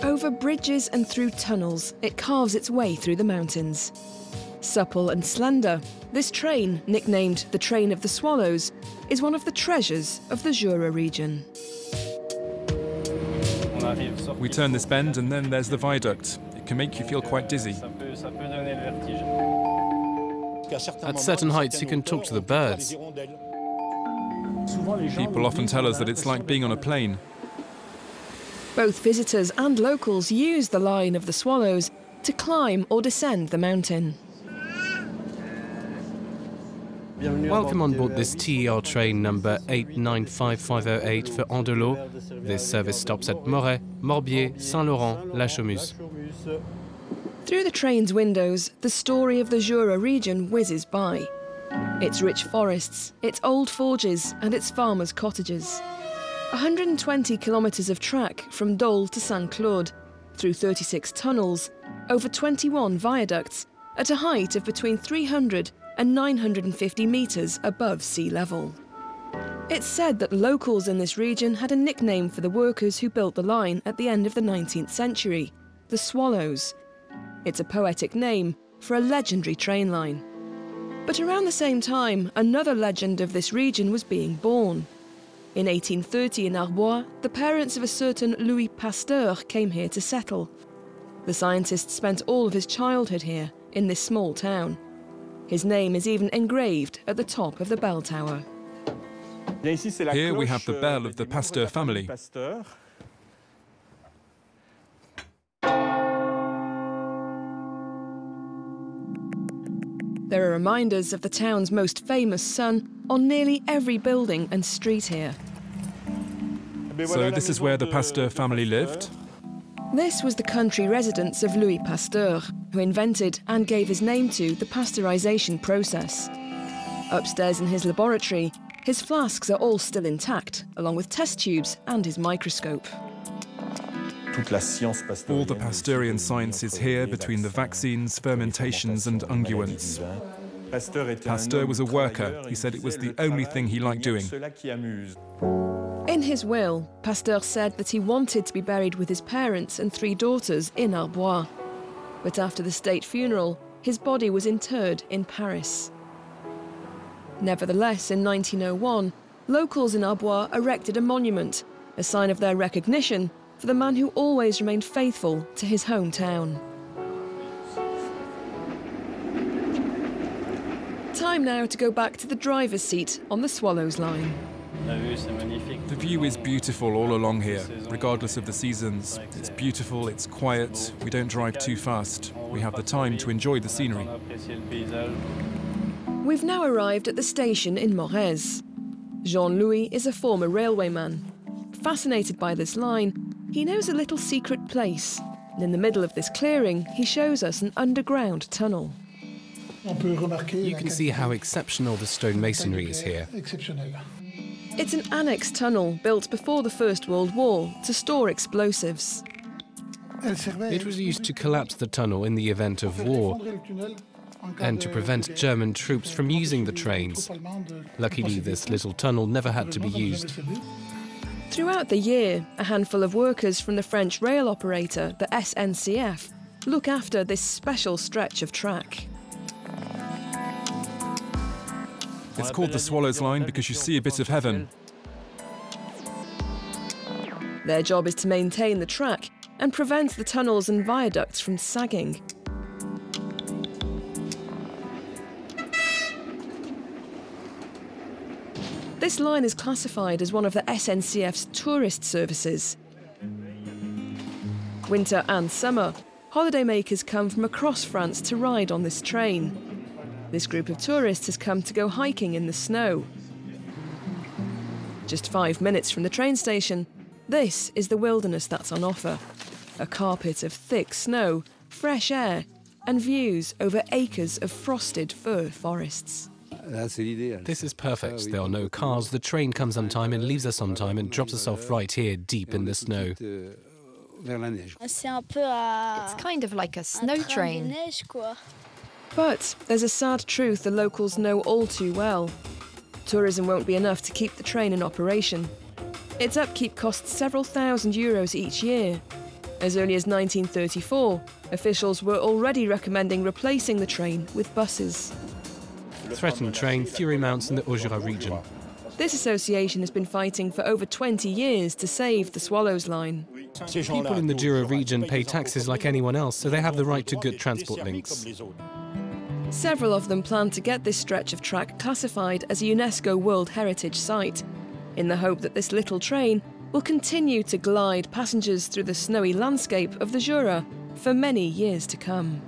Over bridges and through tunnels, it carves its way through the mountains. Supple and slender, this train, nicknamed the Train of the Swallows, is one of the treasures of the Jura region. We turn this bend and then there's the viaduct. It can make you feel quite dizzy. At certain heights, you can talk to the birds. People often tell us that it's like being on a plane. Both visitors and locals use the line of the Swallows to climb or descend the mountain. Welcome on board this TER train number 895508 for Andelot. This service stops at Moret, Morbier, Saint-Laurent, La Chaumeuse. Through the train's windows, the story of the Jura region whizzes by. Its rich forests, its old forges and its farmers' cottages. 120 kilometres of track from Dole to Saint-Claude, through 36 tunnels, over 21 viaducts, at a height of between 300 and 950 metres above sea level. It's said that locals in this region had a nickname for the workers who built the line at the end of the 19th century, the Swallows. It's a poetic name for a legendary train line. But around the same time, another legend of this region was being born. In 1830 in Arbois, the parents of a certain Louis Pasteur came here to settle. The scientist spent all of his childhood here, in this small town. His name is even engraved at the top of the bell tower. Here we have the bell of the Pasteur family. There are reminders of the town's most famous son on nearly every building and street here. So this is where the Pasteur family lived? This was the country residence of Louis Pasteur, who invented and gave his name to the pasteurisation process. Upstairs in his laboratory, his flasks are all still intact, along with test tubes and his microscope. All the Pasteurian science is here between the vaccines, fermentations and unguents. Pasteur was a worker. He said it was the only thing he liked doing. In his will, Pasteur said that he wanted to be buried with his parents and 3 daughters in Arbois. But after the state funeral, his body was interred in Paris. Nevertheless, in 1901, locals in Arbois erected a monument, a sign of their recognition for the man who always remained faithful to his hometown. Time now to go back to the driver's seat on the Swallows line. The view is beautiful all along here, regardless of the seasons. It's beautiful, it's quiet, we don't drive too fast. We have the time to enjoy the scenery. We've now arrived at the station in Morez. Jean-Louis is a former railwayman. Fascinated by this line, he knows a little secret place. And in the middle of this clearing, he shows us an underground tunnel. You can see how exceptional the stone masonry is here. It's an annex tunnel built before the First World War to store explosives. It was used to collapse the tunnel in the event of war and to prevent German troops from using the trains. Luckily, this little tunnel never had to be used. Throughout the year, a handful of workers from the French rail operator, the SNCF, look after this special stretch of track. It's called the Swallows Line because you see a bit of heaven. Their job is to maintain the track and prevent the tunnels and viaducts from sagging. This line is classified as one of the SNCF's tourist services. Winter and summer, holidaymakers come from across France to ride on this train. This group of tourists has come to go hiking in the snow. Just 5 minutes from the train station, this is the wilderness that's on offer. A carpet of thick snow, fresh air, and views over acres of frosted fir forests. This is perfect. There are no cars, the train comes on time and leaves us on time and drops us off right here, deep in the snow. It's kind of like a snow train. But there's a sad truth the locals know all too well. Tourism won't be enough to keep the train in operation. Its upkeep costs several thousand euros each year. As early as 1934, officials were already recommending replacing the train with buses. Threatened train, fury mounts in the Jura region. This association has been fighting for over 20 years to save the Swallows line. People in the Jura region pay taxes like anyone else, so they have the right to good transport links. Several of them plan to get this stretch of track classified as a UNESCO World Heritage Site, in the hope that this little train will continue to glide passengers through the snowy landscape of the Jura for many years to come.